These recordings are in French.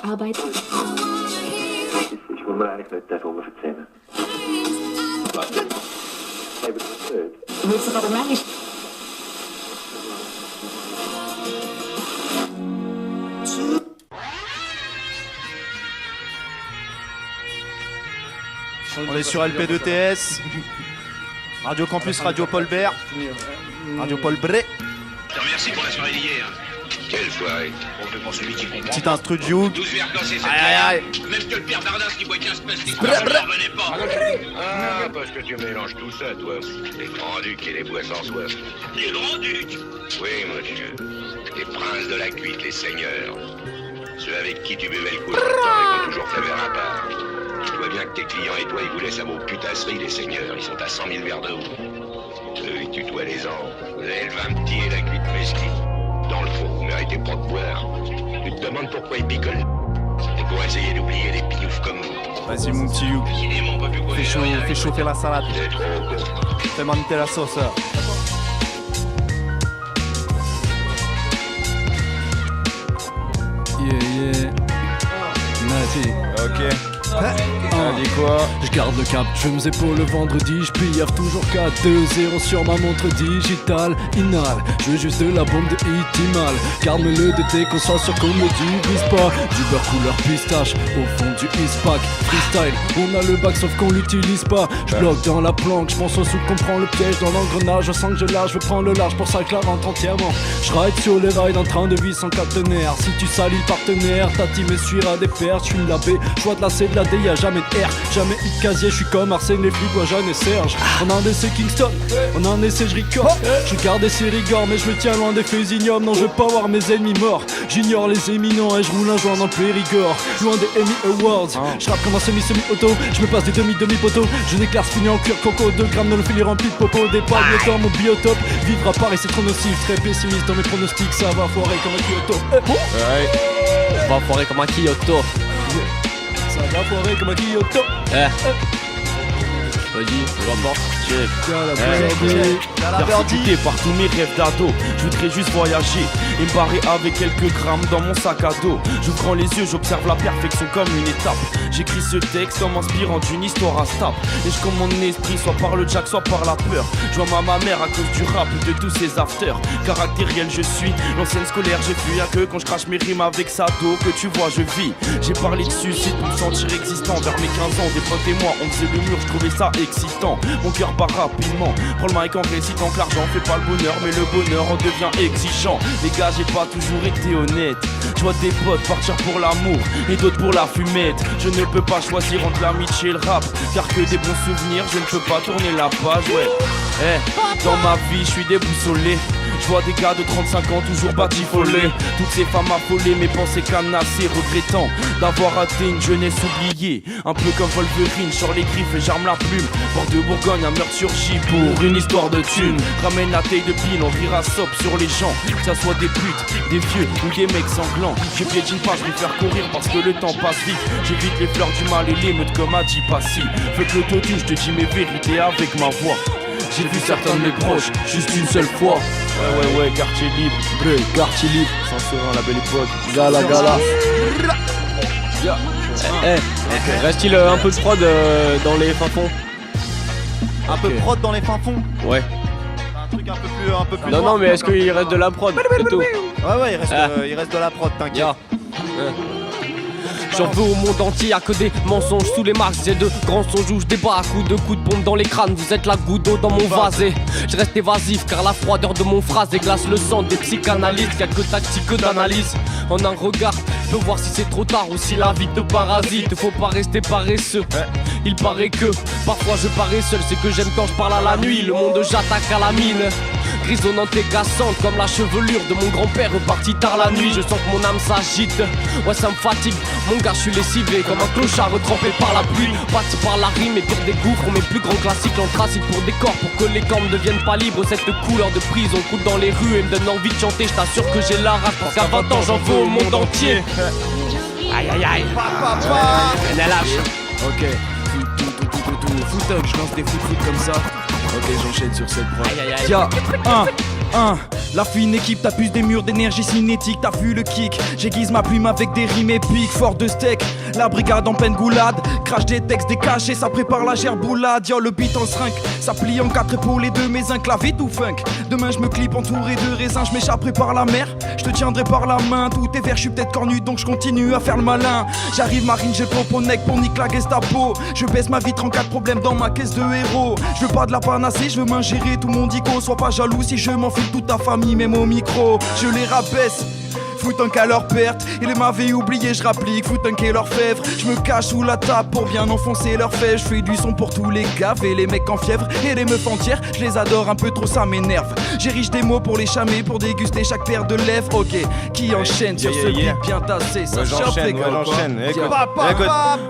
Arbeit. Ich will mir eigentlich nicht davon erzählen. Willst du aber mehr nicht? On est sur LP2TS, Radio Campus, Radio Paul Bert, Radio Paul Bré. Merci pour la soirée d'hier. Quelle soirée? On fait pour celui qui comprend. Petit instru de You. 12 verres cassés, c'est Aïe. clair. Même que le père Dardas qui boit 15 pastilles, ça ne revenait pas. Ah, parce que tu mélanges tout ça, toi. Les grands-ducs et les boissons soif. Les grands-ducs. Oui, monsieur. Les princes de la cuite, les seigneurs. Ceux avec qui tu buvais le coup longtemps et qui ont toujours fait verre à part. Tu vois bien que tes clients et toi, ils vous laissent à vos putasseries, les seigneurs. Ils sont à 100 000 verres de haut. Eux, ils tutoient les ans. Vous avez le vin petit et la cuite mesquine. Dans le fond, vous méritez pas de boire. Tu te demandes pourquoi ils picolent. C'est pour essayer d'oublier des pignoufs comme vous. Vas-y mon petit You. Décidément, on peut plus causer. Fais chauffer la salade. Vous êtes trop con. Fais monter la sauce. Yeah. Nazi. Ok. Allez quoi? Je garde le cap, je me épaule le vendredi, je piaffe toujours 4-2-0 sur ma montre digitale. Inhale, je veux juste de la bombe de Itimal. Garde-le de tes qu'on soit sûr qu'on me divise pas. Du beurre couleur pistache au fond du Eastpack. Freestyle, on a le bac sauf qu'on l'utilise pas. Je bloque dans la planque, je pense au sou qu'on prend le piège dans l'engrenage. Je sens que je lâche, je prends le large pour ça que la rentre entièrement. Je ride sur les rails en train de vie sans caténaire. Si tu salis le partenaire, ta team essuiera des pertes. Je suis la B, je vois de la C, de la D, y'a jamais de R, jamais eu de casier, je suis comme Arsène, les flics, Jeanne et Serge. On a un essai Kingston, on a un essai, je record. Je garde des rigueurs, mais je me tiens loin des faits ignobles. Non, je veux pas voir mes ennemis morts. J'ignore les éminents et je roule un joint dans le Périgord. Loin des Emmy Awards, je rappe comme un semi-auto. Je me passe des demi-poteaux. Je n'éclaire fini en cuir coco. 2 grammes dans le filet rempli de popo. Des palmes dans mon biotope. Vivre à Paris c'est trop nocif. Très pessimiste dans mes pronostics. Ça va foirer comme un Kyoto. Ouais. On va foirer comme un Kyoto. Ça va foirer comme un Kyoto. Vas-y, je l'emporte. Persécuté par tous mes rêves d'ado, je voudrais juste voyager et me barrer avec quelques grammes dans mon sac à dos. J'ouvre les yeux, j'observe la perfection comme une étape. J'écris ce texte en m'inspirant d'une histoire instable. Et je commande mon esprit soit par le jack, soit par la peur. Je vois ma mère à cause du rap et de tous ces afters. Caractériel je suis, l'ancienne scolaire j'ai fui. Y'a que quand je crache mes rimes avec Sado que tu vois je vis. J'ai parlé de suicide pour me sentir existant. Vers mes 15 ans, des potes et moi on faisait le mur, je trouvais ça excitant. Mon cœur bat rapidement, prends le mic en récitant que l'argent fait pas le bonheur, mais le bonheur en devient exigeant. Les gars, j'ai pas toujours été honnête. Je vois des potes partir pour l'amour et d'autres pour la fumette. Je ne peux pas choisir entre l'amitié et le rap, car que des bons souvenirs, je ne peux pas tourner la page, ouais. Dans ma vie, je suis déboussolé. Je vois des gars de 35 ans toujours batifolés. Toutes ces femmes affolées, mes pensées canassées, regrettant d'avoir atteint une jeunesse oubliée. Un peu comme Wolverine, sur les griffes et j'arme la plume. Bord de Bourgogne, un meurtre surgit pour une histoire de thunes. Ramène la taille de pile, on rira sop sur les gens. Que ça soit des putes, des vieux ou des mecs sanglants. Je piétine pas, je vais faire courir parce que le temps passe vite. J'évite les fleurs du mal et l'émeute comme a dit Passy. Fais que l'autotune, je te dis mes vérités avec ma voix. J'ai vu certains de mes proches, juste une seule fois. Ouais, quartier libre, quartier libre. Saint-Seurin, la belle époque. Gala. Reste-t-il un peu de prod dans les fins fonds? Un peu prod dans les fins fonds? Ouais. Un truc un peu plus Non, noir, mais est-ce qu'il reste de la prod? C'est tout. Ouais, il reste de la prod, t'inquiète. J'en veux au monde entier, y'a que des mensonges sous les marques. J'ai de grands songes où je débat à coups de pompe dans les crânes. Vous êtes la goutte d'eau dans mon vase et je reste évasif car la froideur de mon phrase déglace le sang des psychanalystes. Y'a que tactique que d'analyse. En un regard, je peux voir si c'est trop tard ou si la vie te parasite. Faut pas rester paresseux. Il paraît que parfois je parais seul, c'est que j'aime quand je parle à la nuit. Le monde j'attaque à la mine, grisonnante et cassante comme la chevelure de mon grand-père reparti tard la nuit. Je sens que mon âme s'agite, ouais ça me fatigue. Mon gars je suis lessivé comme un clochard retrempé par la pluie. Bâti par la rime et pire des gouffres, mes plus grands classiques l'anthracite pour des corps. Pour que les corps ne deviennent pas libres, cette couleur de prison coule dans les rues et me donne envie de chanter. Je t'assure que j'ai la rage parce qu'à 20 ans j'en veux au monde entier. Aïe NLH. Ok, foot, je lance des foot comme ça. Ok, j'enchaîne sur cette prod. Aïe. Y'a 1, La fine équipe t'abuse des murs d'énergie cinétique, t'as vu le kick. J'aiguise ma plume avec des rimes épiques, fort de steak. La brigade en pleine goulade, crache des textes décachés, ça prépare la gerboulade. Yo, le beat en seringue, ça plie en 4 épaules et 2 mes clavier tout funk. Demain je me clip entouré de raisins, je m'échapperai par la mer. Je te tiendrai par la main, tout est vert, je suis peut-être cornu donc je continue à faire le malin. J'arrive marine, j'ai le au neck pour nique la Gestapo. Je baisse ma vitre en cas de problème dans ma caisse de héros. Je veux pas de la panacée, je veux m'ingérer tout mon dico. Sois pas jaloux si je m'enfile toute ta famille, même au micro. Je les rabaisse. Foutant qu'à leur perte, ils m'avaient oublié, je rapplique, foutant qu'à leur fèvre. Je me cache sous la table pour bien enfoncer leurs fèves. Je fais du son pour tous les gaves et les mecs en fièvre. Et les meufs entières, je les adore un peu trop, ça m'énerve. J'érige des mots pour les chamer, pour déguster chaque paire de lèvres. Ok, qui enchaîne sur ce beat bien tassé, ça chope les gars. Écoute,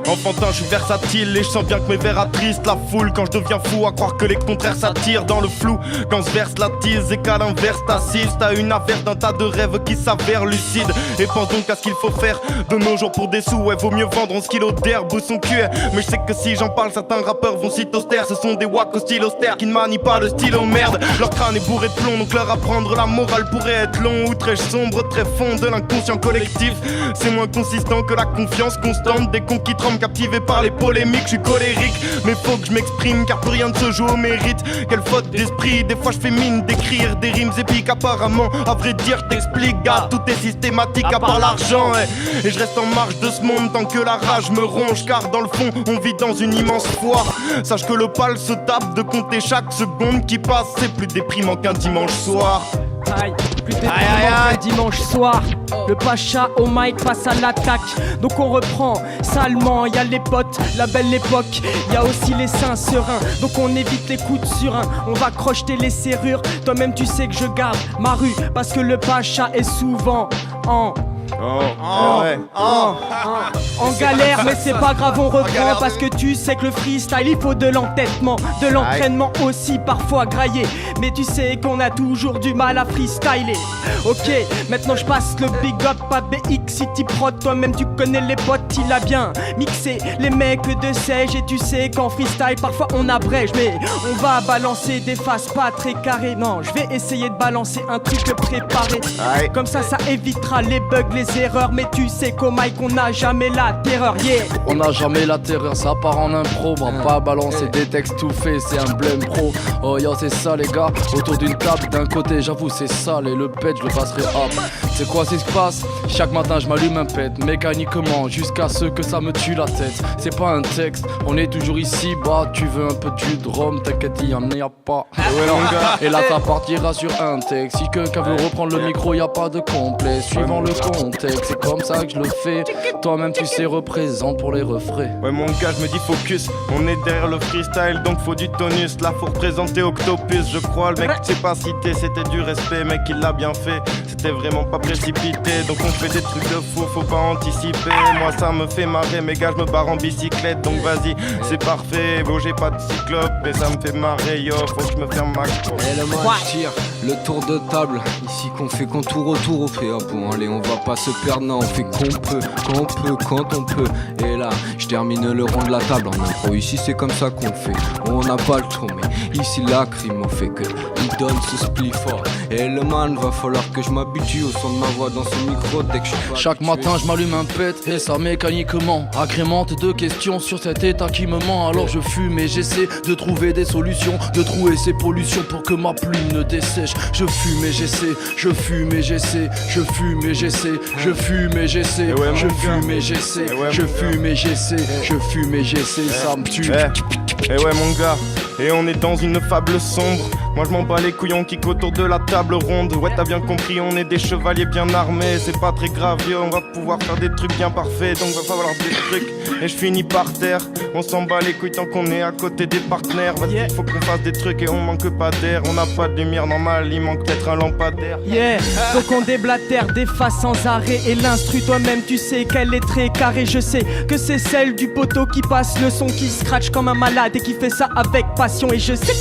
enfantin, je suis versatile et je sens bien que mes vers attristent la foule. Quand je deviens fou à croire que les contraires s'attirent dans le flou. Quand se verse la tise et qu'à l'inverse t'assistes à une affaire d'un tas de rêves qui s'avèrent lucide. Et pense donc à ce qu'il faut faire de nos jours pour des sous. Ouais, vaut mieux vendre 11 kilos d'herbe ou son cuir. Mais je sais que si j'en parle, certains rappeurs vont s'y austère. Ce sont des wacks au style austère qui ne manient pas le stylo, merde. Leur crâne est bourré de plomb, donc leur apprendre la morale pourrait être long ou très sombre, très fond de l'inconscient collectif. C'est moins consistant que la confiance constante des cons qui tremblent captivés par les polémiques. Je suis colérique, mais faut que je m'exprime car plus rien ne se joue au mérite. Quelle faute d'esprit, des fois je fais mine d'écrire des rimes épiques. Apparemment, à vrai dire, t'explique, gars, tout est systématique à part l'argent, et je reste en marge de ce monde tant que la rage me ronge. Car dans le fond, on vit dans une immense foire. Sache que le pal se tape de compter chaque seconde qui passe. C'est plus déprimant qu'un dimanche soir. Aïe, plus déprimant qu'un dimanche soir. Le Pacha au mic passe à l'attaque. Donc on reprend salement, y'a les potes, la belle époque. Y'a aussi les seins sereins, donc on évite les coups de surin. On va crocheter les serrures, toi-même tu sais que je garde ma rue. Parce que le Pacha est souvent en galère, mais c'est pas grave, on reprend. Parce que tu sais que le freestyle, il faut de l'entêtement, de l'entraînement aussi, parfois graillé. Mais tu sais qu'on a toujours du mal à freestyler. Ok, maintenant je passe le big up à BX City Prod. Toi-même tu connais les potes, il a bien mixé les mecs de Sège. Et tu sais qu'en freestyle parfois on abrège, mais on va balancer des faces pas très carrées. Non, je vais essayer de balancer un truc préparé. Comme ça évitera les bugs, les erreurs. Mais tu sais qu'au mic on n'a jamais la terreur, yeah. On n'a jamais la terreur, ça part en impro. On va pas balancer des textes tout faits, c'est un blême pro. Oh yo c'est ça les gars, autour d'une table d'un côté j'avoue c'est sale. Et le pet je le passerai hop. C'est quoi ce qui se passe? Chaque matin je m'allume un pet, mécaniquement, jusqu'à ce que ça me tue la tête. C'est pas un texte, on est toujours ici. Bah tu veux un peu de jus de rhum, t'inquiète y'en a pas. Et là ça partira sur un texte. Si quelqu'un veut reprendre le micro, y a pas de complet. Suivant le contexte, c'est comme ça que je le fais. Toi-même tu sais, représente pour les refrains. Ouais mon gars, je me dis focus. On est derrière le freestyle, donc faut du tonus. Là faut représenter Octopus, je crois. Le mec tu sais pas citer, c'était du respect. Mec il l'a bien fait, c'était vraiment pas précipité. Donc on fait des trucs de fou, faut pas anticiper. Moi ça me fait marrer, mes gars je me barre en bicyclette. Donc vas-y, c'est parfait. Bon j'ai pas de cyclope, mais ça me fait marrer. Yo, faut que je me ferme ma cour. Et le match tire, le tour de table. Ici qu'on fait qu'on tour autour, on fait bon allez on va pas se perdre, non on fait qu'on peut, quand on peut. Et là je termine le rond de la table en impro. Ici c'est comme ça qu'on fait, on n'a pas le trou. Mais ici la crime on fait que il donne ce split fort. Et le man va falloir que je m'habitue au son de ma voix dans ce micro dès que je suis pas chaque matin je m'allume un pet et ça mécaniquement agrémente de questions sur cet état qui me ment. Alors je fume et j'essaie de trouver des solutions, de trouver ces pollutions pour que ma plume ne dessèche. Je fume et j'essaie, je fume et j'essaie, je fume et j'essaie, je fume et j'essaie, je fume et j'essaie, je fume et j'essaie, je fume et j'essaie, ça me tue. Et ouais mon gars, et on est dans une fable sombre. Moi je m'en bats les couillons qui autour de la table ronde. Ouais t'as bien compris, on est des chevaliers bien armés. C'est pas très grave yo, on va pouvoir faire des trucs bien parfaits. Donc va falloir des trucs, et je finis par terre. On s'en bat les couilles tant qu'on est à côté des partenaires. Vas-y faut qu'on fasse des trucs et on manque pas d'air. On n'a pas de lumière normale, il manque peut-être un lampadaire. Yeah, donc on déblatère des faces sans arrêt. Et l'instru toi-même tu sais qu'elle est très carrée. Je sais que c'est celle du poteau qui passe le son, qui scratch comme un malade et qui fait ça avec passion. Et je sais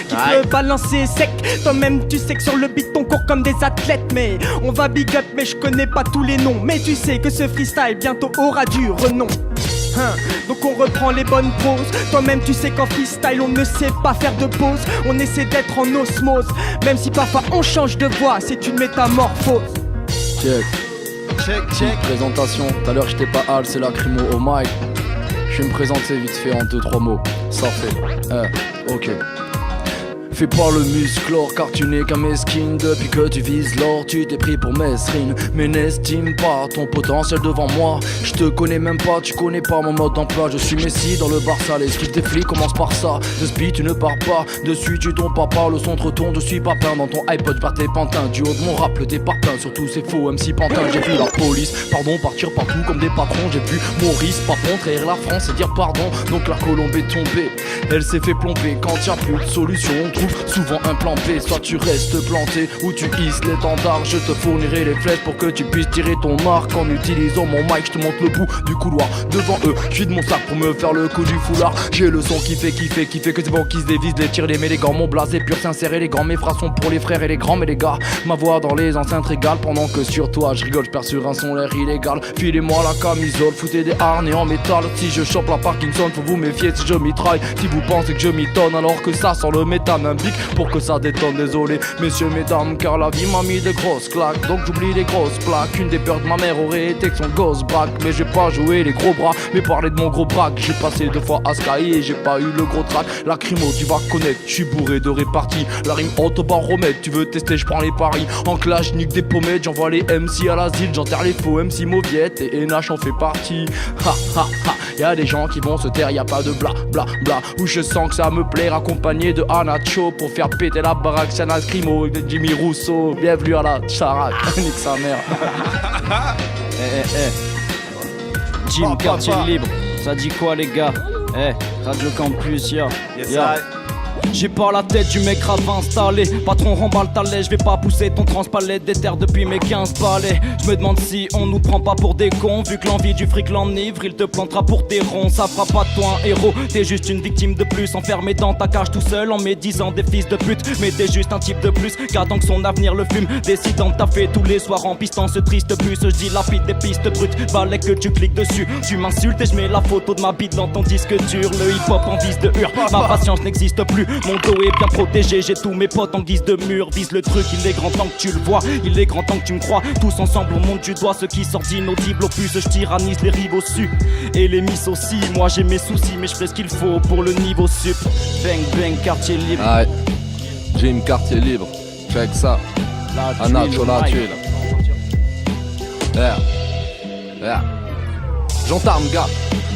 qui peut balancer sec. Toi-même tu sais que sur le beat on court comme des athlètes. Mais on va big up mais je connais pas tous les noms. Mais tu sais que ce freestyle bientôt aura du renom. Donc on reprend les bonnes poses. Toi-même tu sais qu'en freestyle on ne sait pas faire de pause. On essaie d'être en osmose. Même si parfois on change de voix, c'est une métamorphose. Check. Présentation, tout à l'heure j'étais pas hal, c'est lacrymo au mic. Je vais me présenter vite fait en 2-3 mots. Ça fait, ok. Fais pas le musclore car tu n'es qu'un mesquine. Depuis que tu vises l'or, tu t'es pris pour mesrine. Mais n'estime pas ton potentiel devant moi. Je te connais même pas, tu connais pas mon mode d'emploi. Je suis Messi dans le Barça, l'esquive des flics commence par ça. De speed tu ne pars pas, dessus tu tombes pas par le son te retourne, je suis pas peint dans ton iPod par tes pantins. Du haut de mon rap le départin, surtout ces faux MC pantins. J'ai vu la police, pardon, partir partout comme des patrons. J'ai vu Maurice, par contre, trahir la France et dire pardon. Donc la colombe est tombée, elle s'est fait plomber. Quand y'a plus de solution, on trouve souvent un plan B. Soit tu restes planté ou tu hisses l'étendard. Je te fournirai les flèches pour que tu puisses tirer ton arc. En utilisant mon mic, je te montre le bout du couloir. Devant eux, je vide mon sac pour me faire le coup du foulard. J'ai le son qui fait que c'est bon qui se dévise. Les tirs, les mélégants, mon blasé pur, sincère et élégant. Mes phrases sont pour les frères et les grands, mais les gars, ma voix dans les enceintes régale. Pendant que sur toi, je rigole, je perds sur un son l'air illégal. Filez-moi la camisole, foutez des harnais en métal. Si je chope la Parkinson, faut vous méfier si je mitraille. Si vous pensez que je m'étonne alors que ça sent le méthane, un bic pour que ça détonne. Désolé messieurs mesdames car la vie m'a mis de grosses claques. Donc j'oublie les grosses plaques. Une des peurs de ma mère aurait été que son gosse braque. Mais j'ai pas joué les gros bras, mais parler de mon gros braque. J'ai passé 2 fois à Sky et j'ai pas eu le gros track. Lacrymo tu vas connaître, je suis bourré de répartie. La rime autobaromètre, tu veux tester je prends les paris. En clash nique des pommettes, j'envoie les MC à l'asile. J'enterre les faux MC mauviettes et NH en fait partie. Ha ha ha, y'a des gens qui vont se taire, y'a pas de bla bla bla. Où je sens que ça me plaît accompagné de Anacho pour faire péter la baraque. C'est un Ascrimo de Jimmy Rousseau. Bienvenue à la Charac. Nique sa mère. Jim, quartier libre. Ça dit quoi les gars? Radio Campus, ya. J'ai pas la tête du mec rap installé. Patron remballe ta lait, je vais pas pousser ton transpalette des terres depuis mes 15 balais. Je me demande si on nous prend pas pour des cons. Vu que l'envie du fric l'enivre, il te plantera pour tes ronds. Ça fera pas de toi un héros, t'es juste une victime de plus. Enfermé dans ta cage tout seul en médisant des fils de pute. Mais t'es juste un type de plus, gardant que son avenir le fume. Décidant de taffer tous les soirs en pistant ce triste bus. Je dilapide des pistes brutes, balai que tu cliques dessus. Tu m'insultes et je mets la photo de ma bite dans ton disque dur. Le hip hop en guise de hur, ma patience n'existe plus. Mon dos est bien protégé, j'ai tous mes potes en guise de mur. Vise le truc, il est grand temps que tu le vois. Il est grand temps que tu me crois. Tous ensemble on monte du doigt ceux qui sortent d'inaudibles opus. Je tyrannise les rivaux su et les miss aussi. Moi j'ai mes soucis mais je ferai ce qu'il faut pour le niveau sup. Bang bang quartier libre. Aïe, Jim quartier libre. Check ça. Anacho la tuile. Gendarme gars,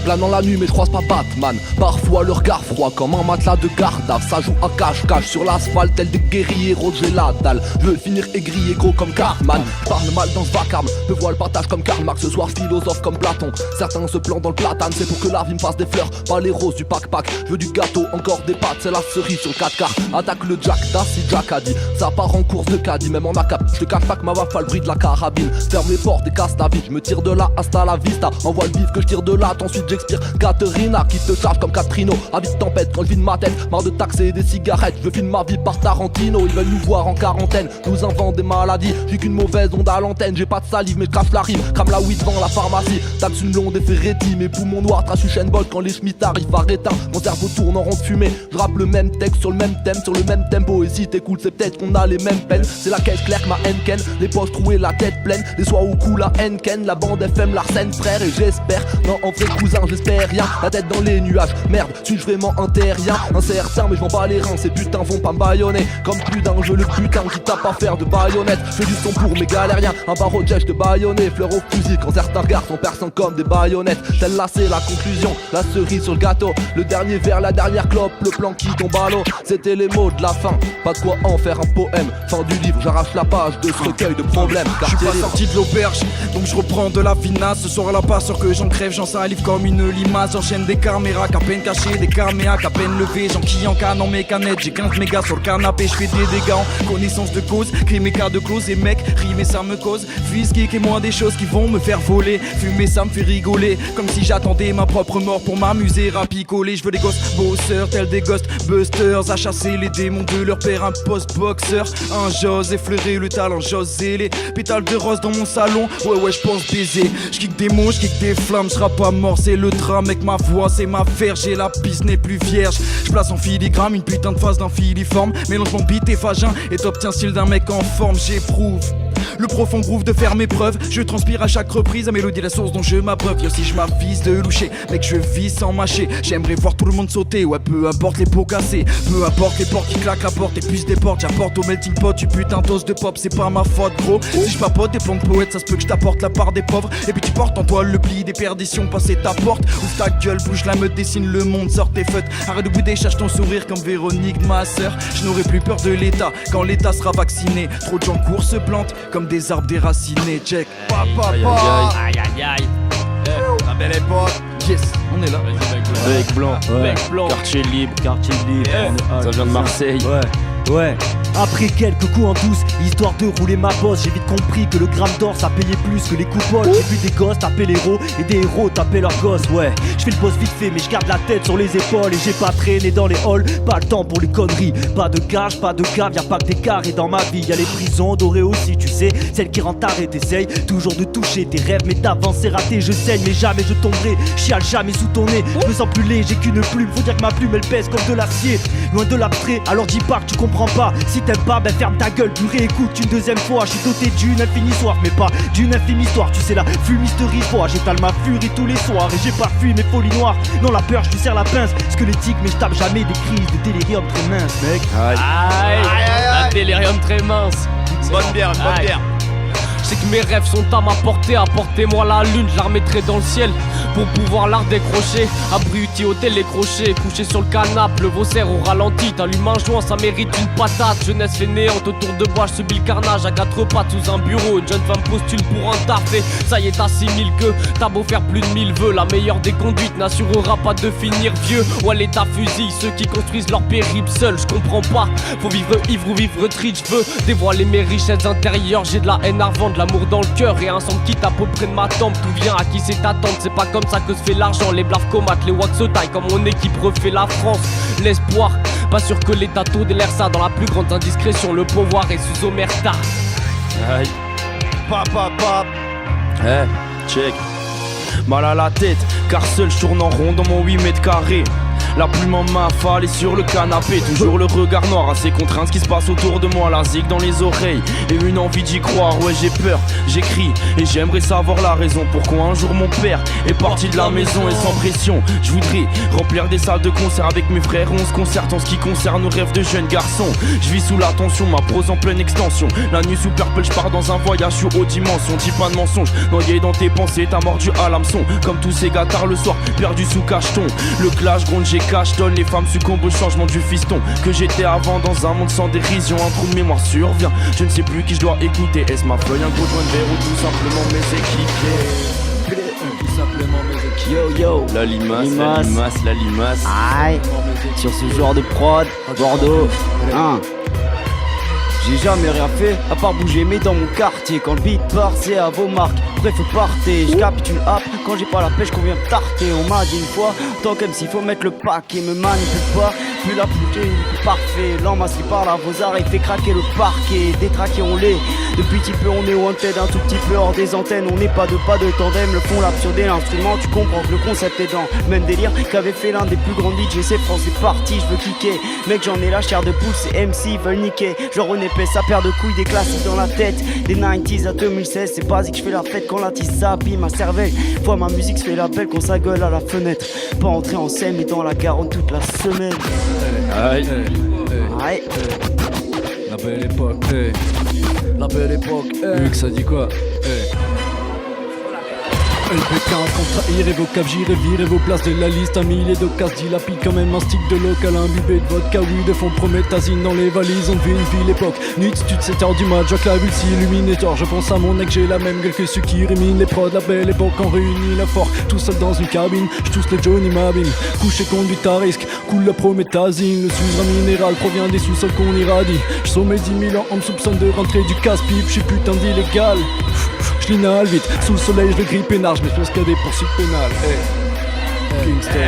planant la nuit mais je croise pas Batman. Parfois le regard froid comme un matelas de Gardave. Ça joue à cache-cache sur l'asphalte tel des guerriers héros. J'ai la dalle, je veux finir aigri et gros comme Cartman. Parle mal dans ce vacarme, me vois le partage comme Karl Marx. Ce soir philosophe comme Platon. Certains se plantent dans le platane, c'est pour que la vie me fasse des fleurs. Pas les roses du pack-pack, je veux du gâteau, encore des pâtes. C'est la cerise sur le 4x4. Attaque le Jack, Dassy Jack a dit. Ça part en course de caddie, même en ACAP. Je te cache pas que ma waffe a le bruit de la carabine. Ferme les portes et casse ta vie, je me tire de là hasta la vista. Envoie le bif que je tire de là, ensuite j'expire. Katerina qui te charge comme Catrino. Avis de tempête quand je vide ma tête. Marre de taxer des cigarettes. Je filme ma vie par Tarantino. Ils veulent nous voir en quarantaine, nous inventent des maladies. J'ai qu'une mauvaise onde à l'antenne. J'ai pas de salive mais je crache la rime. Crame la weed devant la pharmacie. Taxe une blonde et Ferretti. Mes poumons noirs trace Usain Bolt quand les Schmitt arrivent à réteindre. Mon cerveau tourne en rond de fumée. Je rappe le même texte sur le même thème, sur le même tempo. Et si t'écoutes c'est peut-être qu'on a les mêmes peines. C'est la caisse claire que ma Henken. Les poches trouées, la tête pleine. Les soirs au cou la Henken. La bande FM, l'Arsène frère. Et j'espère, non en vrai cousin j'espère rien. La tête dans les nuages, merde, suis-je vraiment un terrien? Incertain mais je m'en bats les reins, ces putains vont pas me baïonner. Comme plus d'un jeu, le putain qui tape à faire de baïonnette. Je fais du son pour mes galériens, un barreau de jet de baïonner. Fleur au fusil quand certains regards sont perçants comme des baïonnettes. Celle là c'est la conclusion, la cerise sur le gâteau. Le dernier verre, la dernière clope, le plan qui tombe à l'eau. C'était les mots de la fin, pas de quoi en faire un poème. Fin du livre, j'arrache la page de ce recueil de problèmes. Je suis pas sorti de l'auberge, donc je reprends de la vinasse. Ce soir là pas sûr que j'en crève, j'en salive comme une limace. J'enchaîne des caméras qu'à peine cachées, des caméras qu'à peine levées. J'enquille en canne en mécanette, j'ai 15 mégas sur le canapé. Je fais des dégâts en connaissance de cause, crime et cas de close. Et mec, rimer ça me cause, fils geek et moi des choses qui vont me faire voler. Fumer ça me fait rigoler, comme si j'attendais ma propre mort pour m'amuser à picoler. Je veux des gosses bosseurs, tels des ghost busters, à chasser les démons de leur père, un post-boxer. Un j'ose effleurer le talent, j'ose les pétales de rose dans mon salon. Ouais je pense baiser, je kick des mots, je kick des flammes, je rappe pas mort, c'est le drame avec ma voix, c'est ma verge et la piste n'est plus vierge. Je place en filigrane une putain de face d'un filiforme. Mélange mon beat et vagin et t'obtiens style d'un mec en forme. J'éprouve le profond groove de faire mes preuves. Je transpire à chaque reprise, la mélodie, la source dont je m'abreuve. Yo, si je m'avise de loucher, mec, je vis sans mâcher. J'aimerais voir tout le monde sauter, ouais, peu importe les pots cassés. Peu importe les portes qui claquent, la porte et puisse des portes. J'apporte au melting pot, tu putain d'os de pop, c'est pas ma faute, gros. Si je papote des plans de poète, ça se peut que je t'apporte la part des pauvres. Et puis tu portes en toi le pli des perditions, passer ta porte. Ouvre ta gueule, bouge la meute, dessine le monde, sort tes feutres. Arrête de bouder, cherche ton sourire comme Véronique, ma sœur. Je n'aurai plus peur de l'État quand l'État sera vacciné. Trop de gens courent, se plantent comme des arbres déracinés. Check. Aïe aïe aïe. La belle époque. Yes, on est là. Bec blanc, quartier libre, ça vient de Marseille. Ouais. Après quelques coups en douce, histoire de rouler ma bosse, j'ai vite compris que le gramme d'or ça payait plus que les coupoles. J'ai vu des gosses taper l'héros et des héros taper leurs gosses. Ouais, je fais le boss vite fait mais je garde la tête sur les épaules. Et j'ai pas traîné dans les halls, pas le temps pour les conneries. Pas de gage, pas de cave, y'a pas que des carrés dans ma vie. Y'a les prisons dorées aussi, tu sais, celles qui rentrent tard et t'essayes toujours de toucher tes rêves. Mais d'avance c'est raté, je saigne mais jamais je tomberai. Chiale jamais sous ton nez, je me sens plus léger qu'une plume. Faut dire que ma plume elle pèse comme de l'acier. Loin de l'abstrait, alors dis pas que tu comprends pas. Si t'aimes pas, ben ferme ta gueule, tu réécoutes une deuxième fois. Je suis doté d'une infinie soif, mais pas d'une infime histoire. Tu sais la fumisterie, toi, j'étale ma furie tous les soirs. Et j'ai pas fui mes folies noires, non la peur je lui serre la pince. Squelettique mais je tape jamais des crises de délirium très mince, mec. Un délirium très mince. Bonne bière, bonne bière. Je sais que mes rêves sont à ma portée, apportez-moi la lune, je la remettrai dans le ciel pour pouvoir la redécrocher. Abruti au télécrochet, couché sur le canapé, le vaussaire au ralenti, t'allumes un joint, ça mérite une patate. Jeunesse fainéante autour de moi, je subis le carnage à quatre pattes sous un bureau. Une jeune femme postule pour un taf et ça y est t'assimile que t'as beau faire plus de 1000 vœux, la meilleure des conduites n'assurera pas de finir vieux. Ou à l'état fusil, ceux qui construisent leur périple seuls, je comprends pas. Faut vivre ivre ou vivre triste, je veux dévoiler mes richesses intérieures. J'ai de la haine à vendre, l'amour dans le cœur et un son qui tape auprès de ma tempe. Tout vient à qui c'est attendre, c'est pas comme ça que se fait l'argent. Les blaves comates, les wax se taillent comme mon équipe refait la France. L'espoir, pas sûr que l'état taux délère ça. Dans la plus grande indiscrétion, le pouvoir est sous omerta. Aïe. Pap. Check. Mal à la tête, car seul je tourne en rond dans mon 8 mètres carrés. La plume en main, affalée sur le canapé. Toujours le regard noir, assez contraint ce qui se passe autour de moi. La zig dans les oreilles et une envie d'y croire. Ouais, j'ai peur, j'écris et j'aimerais savoir la raison. Pourquoi un jour mon père est parti de la maison et sans pression. Je voudrais remplir des salles de concert avec mes frères. On se concerte en ce qui concerne nos rêves de jeunes garçons. Je vis sous la tension, ma prose en pleine extension. La nuit sous purple, je pars dans un voyage sur haute dimension. Dis pas de mensonge, noyé dans tes pensées, t'as mordu à l'hameçon. Comme tous ces gars tard le soir, perdu sous cacheton. Le clash gronde, j'ai cache donne, les femmes succombent au changement du fiston que j'étais avant dans un monde sans dérision. Un trou de mémoire survient, je ne sais plus qui je dois écouter. Est-ce ma feuille, un gros joint de verre ou tout simplement mes équipiers? Tout simplement mes équipes. Yo La limace. Aïe. Sur ce genre de prod, Bordeaux, hein. J'ai jamais rien fait à part bouger mais dans mon quartier. Quand le beat part c'est à vos marques, bref partez. Je capitule hop quand j'ai pas la pêche qu'on vient me tarter. On m'a dit une fois, tant qu'aime s'il faut mettre le paquet. Me manipule pas, plus la bouteille parfait. L'emmassé par la vos arrêts fait craquer le parquet. Détraqué on l'est, depuis petit peu on est wanted. Un tout petit peu hors des antennes, on n'est pas de tandem. Le fond l'absurde et l'instrument, tu comprends que le concept est dans même délire qu'avait fait l'un des plus grands DJs. C'est France, c'est parti, je veux kicker. Mec j'en ai la chair de poule, c'est MC, veulent niquer. Genre on épais sa paire de couilles, des classiques dans la tête. Des 90s à 2016, c'est basique, je fais la fête quand la tisse s'abîme ma cervelle. Vois ma musique se fait la belle quand ça gueule à la fenêtre. Pas entrer en scène mais dans la Garonne toute la semaine. Aïe. La belle époque, la belle époque, Luc, ça dit quoi? LPK, un contrat irrévocable, j'irai virer vos places de la liste. Un millier d'occasions dilapide quand même un stick de local. Imbibé de vodka, oui, de fond prométhazine dans les valises. On devait une ville époque, nuit, tu 7h du mat, Jock la bulle s'illuminator. Je pense à mon nec, j'ai la même gueule que ceux qui réminent les prods. La belle époque, on réunit la force, tout seul dans une cabine. J'tousse le Johnny Mabin, couché conduite à risque, coule la prométhazine. Le suzerain minéral provient des sous-sols qu'on irradie. J'sommets 10 000 ans, on me soupçonne de rentrer du casse-pipe. J'suis putain d'illégal. J'linale vite, sous le soleil je le grippe peinard, je pense qu'il y a des poursuites pénales. Kingston,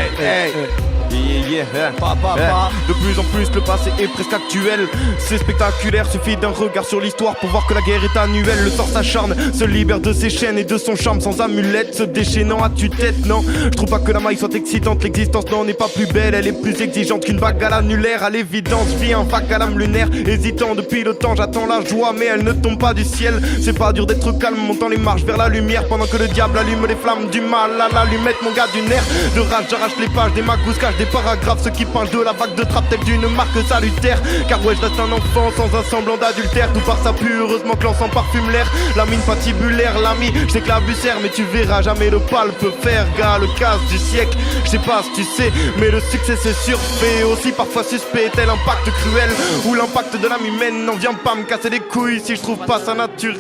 De plus en plus le passé est presque actuel. C'est spectaculaire, suffit d'un regard sur l'histoire pour voir que la guerre est annuelle. Le sort s'acharne, se libère de ses chaînes et de son charme sans amulette, se déchaînant à tue-tête. Non, je trouve pas que la maille soit excitante. L'existence n'en est pas plus belle, elle est plus exigeante qu'une bague à l'annulaire. À l'évidence, vie un vague à l'âme lunaire. Hésitant depuis le temps, j'attends la joie, mais elle ne tombe pas du ciel. C'est pas dur d'être calme, montant les marches vers la lumière, pendant que le diable allume les flammes du mal. À l'allumette, mon gars, du nerf de rage, j'arrache les pages des magouses, cache des paragraphes, ceux qui pinchent de la vague de trappe telle d'une marque salutaire. Car ouais, je reste un enfant sans un semblant d'adultère. Tout par sa pue, heureusement que l'encens parfume l'air. La mine patibulaire, l'ami, je sais que la bucère, mais tu verras jamais le pal peut faire. Gars, le casse du siècle, je sais pas si tu sais, mais le succès c'est surfait. Aussi parfois suspect, tel impact cruel, où l'impact de l'âme humaine n'en vient pas me casser les couilles si je trouve pas ça naturel.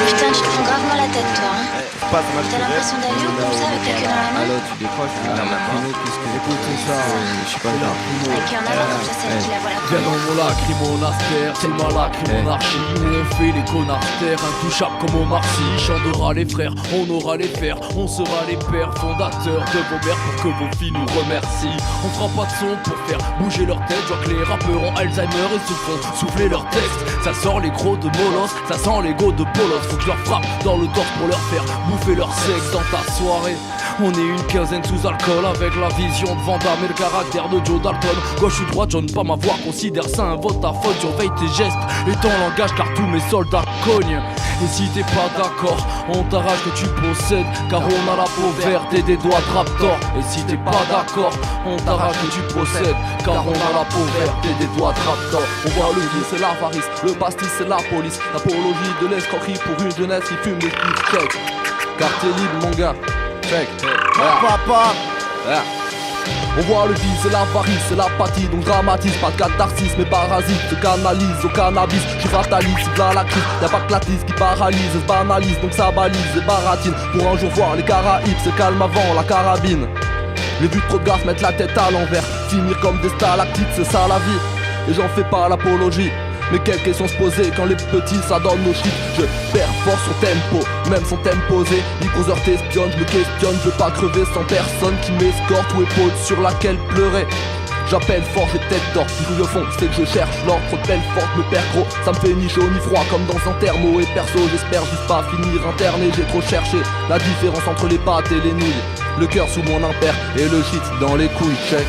Putain, tu te prends gravement la tête, toi, hein. Pas ça T'as naturel. l'impression d'aller où comme ça avec la queue dans la main? Alors tu décroches, qu'est-ce que écoute ça, je sais pas là. Avec un avant, comme ça, c'est elle qui la voit la Viens dans mon lac, monastère, c'est le malac, monarchie. Nous on fait les connards terre, intouchables comme au Marcy. Chantera les frères, on aura les fers, on sera les pères fondateurs de vos mères pour que vos filles nous remercient. On fera pas de son pour faire bouger leur tête. Je vois que les rappeurs ont Alzheimer et se font souffler leurs textes. Ça sort les gros de Molos, ça sent les go de Polos. Faut que je leur frappe dans le torse pour leur faire bouffer leur sexe dans ta soirée. On est une quinzaine sous alcool avec la vision de Van Damme et le caractère de Joe Dalton. Gauche ou droite, John pas ma voix, considère ça un vote à faute. Surveille tes gestes et ton langage car tous mes soldats cognent. Et si t'es pas d'accord, on t'arrache que tu possèdes, car on a la peau verte et des doigts de raptor. Et si t'es pas d'accord, on t'arrache que tu possèdes, car on a la peau verte et des doigts de raptor. On voit le vice c'est l'avarice, le pastis c'est la police, l'apologie de l'escroquerie pour une jeunesse qui fume des spliffs. Check, quartier libre mon gars. Check, papa. On voit le vice, c'est l'avarice, c'est l'apathie. Donc dramatise, pas de catharsis, mais parasite se canalise au cannabis. Je fatalise, c'est là la crise. Y'a pas que la tisse qui paralyse, se banalise, donc ça balise et baratine. Pour un jour voir les Caraïbes, se calme avant la carabine. Les vues de trop de gaz mettent la tête à l'envers. Finir comme des stalactites, c'est ça la vie. Et j'en fais pas l'apologie. Mais quelles questions se poser quand les petits ça donne nos chiffres. Je perds force au tempo, même sans t'imposer. Microseur t'espionne, je me questionne. Je veux pas crever sans personne qui m'escorte ou épaule sur laquelle pleurer. J'appelle fort, j'ai tête d'or, tout le fond, c'est que je cherche l'or. Trop de belles fortes me perd gros, ça me fait ni chaud ni froid comme dans un thermo. Et perso, j'espère juste pas finir interné. J'ai trop cherché la différence entre les pâtes et les nouilles. Le cœur sous mon impair et le shit dans les couilles, check.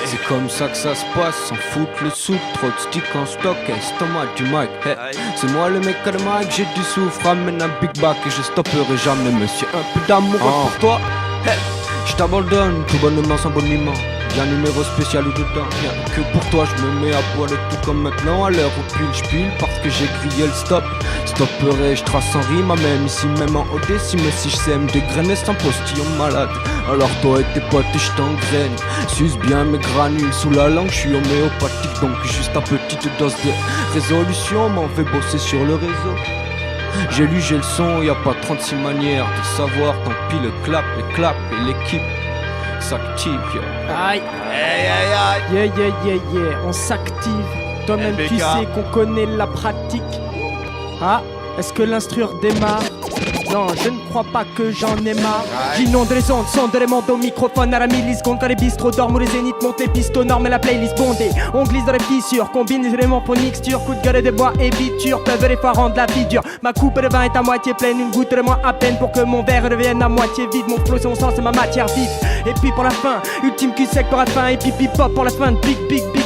C'est comme ça que ça se passe, sans foutre le sou, trop de stick en stock, estomac du mic, hey. C'est moi le mec à le mic, j'ai du soufre, ramène un big back et je stopperai jamais monsieur. Un peu d'amour pour toi, hey. Je t'abandonne, tout bonnement sans boniment. Y'a un numéro spécial ou dedans, rien que pour toi je me mets à poil tout comme maintenant. À l'heure où je pile parce que j'ai grillé le stop. Stopperai, je trace sans rime, même ici, même en ODC. Mais si je sème des graines sans postillon malade, alors toi et tes potes je t'engraine. Suce bien mes granules sous la langue, je suis homéopathique. Donc juste un petite dose de résolution m'en fait bosser sur le réseau. J'ai lu, j'ai le son, y a pas 36 manières de savoir. Tant pis le clap, les claps et l'équipe s'active, yo. Aïe, yeah, on s'active. Toi-même LBK. tu sais qu'on connaît la pratique. Ah, est-ce que l'instruire démarre? Non, je ne crois pas que j'en ai marre. J'inonde les ondes, sonde les mondes au microphone à la milliseconde. Quand les bistrots dorment ou les zéniths montent les pistes aux normes et la playlist bondée. On glisse dans les fissures, combine les éléments pour mixture. Coup de gueule et des bois et biture peuvent les faire rendre la vie dure. Ma coupe de vin est à moitié pleine, une goutte de moins à peine pour que mon verre devienne à moitié vide. Mon flow c'est mon sens, c'est ma matière vive. Et puis pour la fin, ultime cul sec pour la fin. Et puis pop pour la fin, big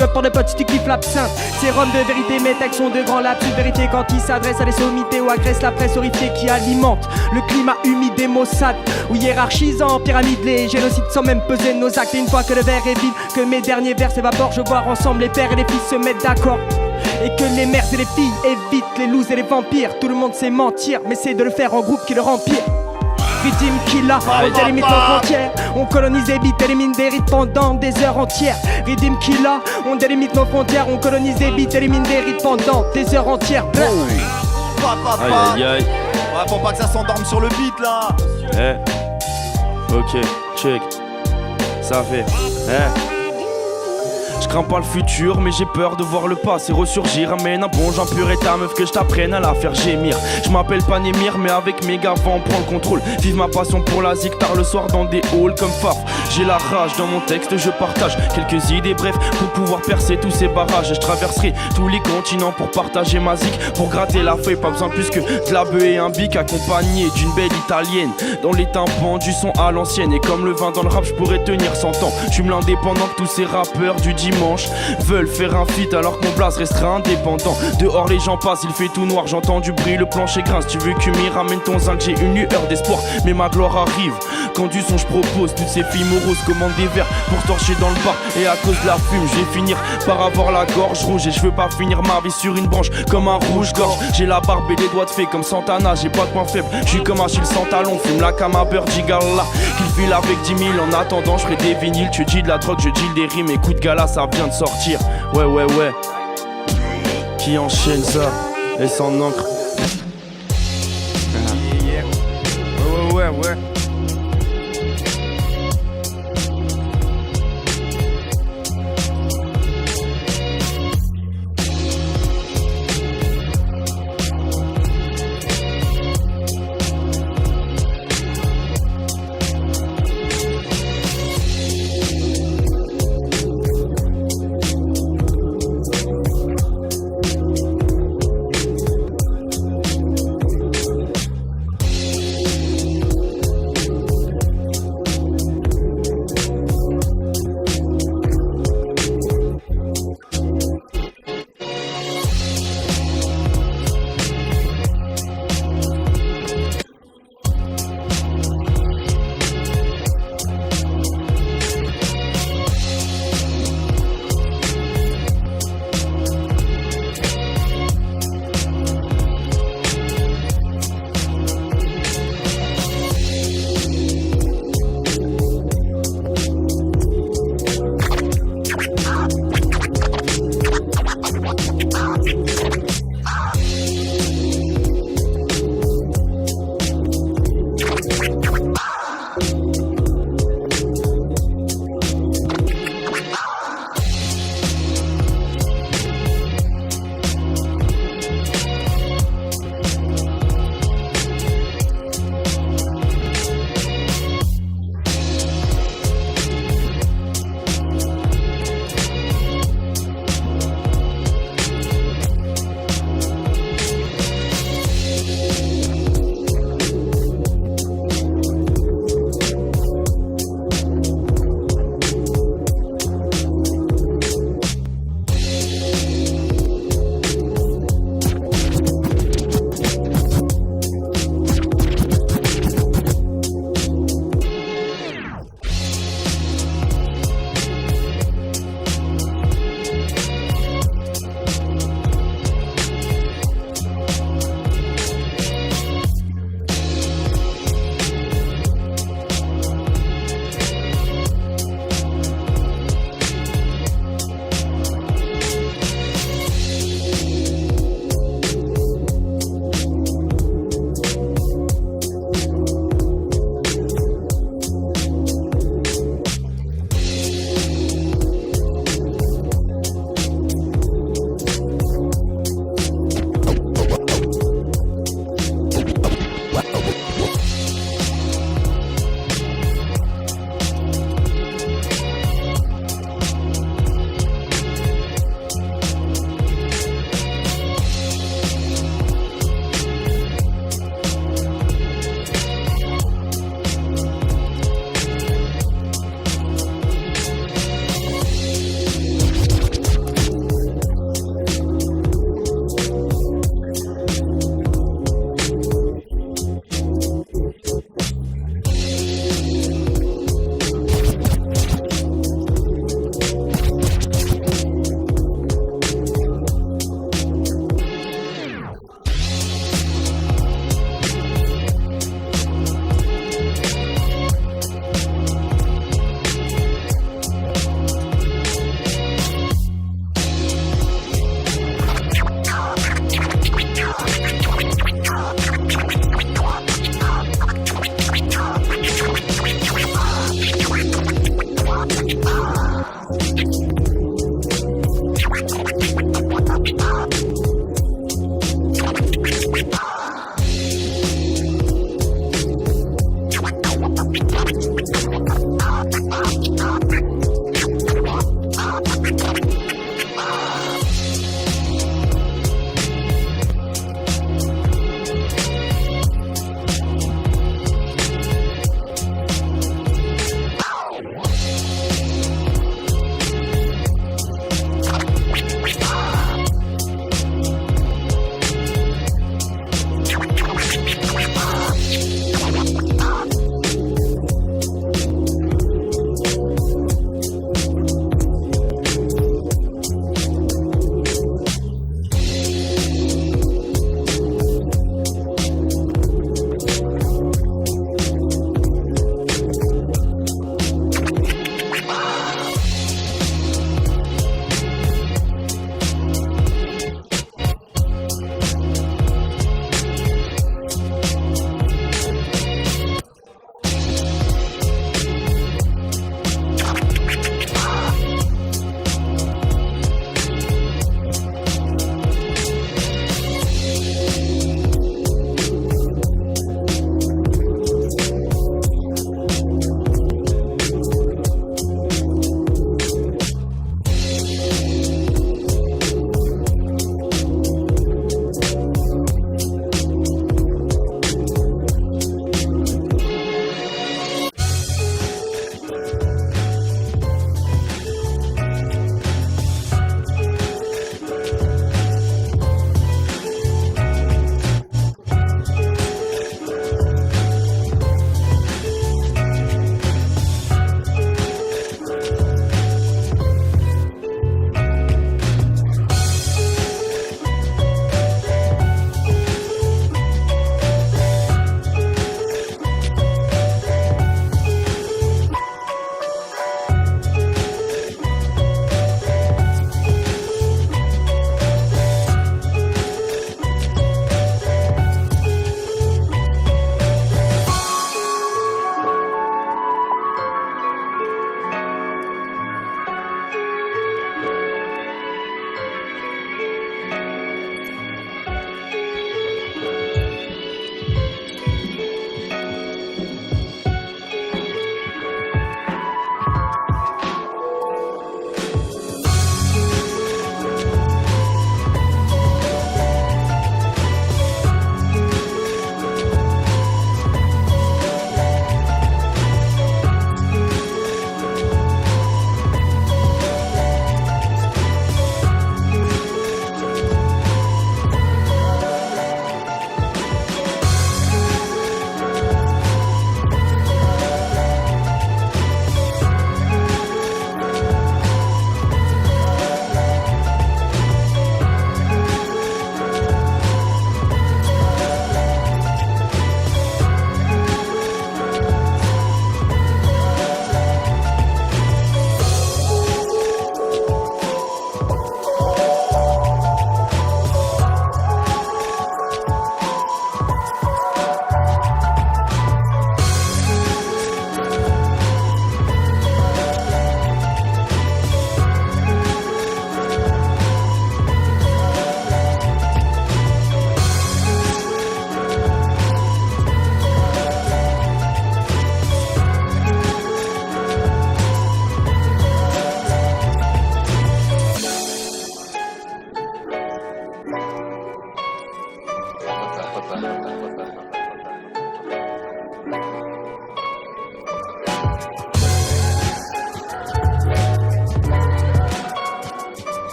up pour les potes si tu kiffes l'absinthe. Sérum de vérité, mes textes sont de grands lapsus de vérité. Quand ils s'adressent à des sommités ou agressent la presse horrifiée qui alimente le climat humide et maussade, ou hiérarchisant en pyramide les génocides sans même peser nos actes. Et une fois que le verre est vide, que mes derniers vers s'évaporent, je vois ensemble les pères et les fils se mettre d'accord. Et que les mères et les filles évitent les loups et les vampires. Tout le monde sait mentir, mais c'est de le faire en groupe qui le empire. Rhythm Killa, on délimite nos frontières. On colonise et bite, élimine des rites pendant des heures entières. Rhythm Killa, on délimite nos frontières. On colonise et bite, élimine des rites pendant des heures entières. Aïe aïe aïe. Ouais, faut pas que ça s'endorme sur le beat là. Ok, check. Ça fait. Je crains pas le futur, mais j'ai peur de voir le passé ressurgir. Amène un bon Jean pur et ta meuf que je t'apprenne à la faire gémir. Je m'appelle pas Némir, mais avec mes gavants on prend le contrôle. Vive ma passion pour la zik tard le soir dans des halls comme Faf. J'ai la rage dans mon texte, je partage quelques idées bref pour pouvoir percer tous ces barrages. Et je traverserai tous les continents pour partager ma zik. Pour gratter la feuille, pas besoin plus que de la bœuf et un bic accompagné d'une belle italienne. Dans les tympans du son à l'ancienne. Et comme le vin dans le rap, je pourrais tenir 100 ans. Je suis l'indépendant que tous ces rappeurs du dimanche veulent faire un feat alors que mon blaze restera indépendant. Dehors les gens passent, il fait tout noir, j'entends du bruit, le plancher grince. Tu veux que m'y ramène ton zinc, j'ai une lueur d'espoir. Mais ma gloire arrive, quand du son je propose. Toutes ces filles moroses commandent des verres pour torcher dans le bar. Et à cause de la fume, je vais finir par avoir la gorge rouge. Et je veux pas finir ma vie sur une branche comme un rouge-gorge. J'ai la barbe et les doigts de fée comme Santana, j'ai pas de point faible. Je suis comme Achille sans talon, fume la cam à Birdie Gala. Qu'il file avec 10 000, en attendant je ferai des vinyles. Tu dis de la drogue, je dis des rimes. Écoute gala, ça vient de sortir. Ouais. Qui enchaîne ça et sans encre. Ouais.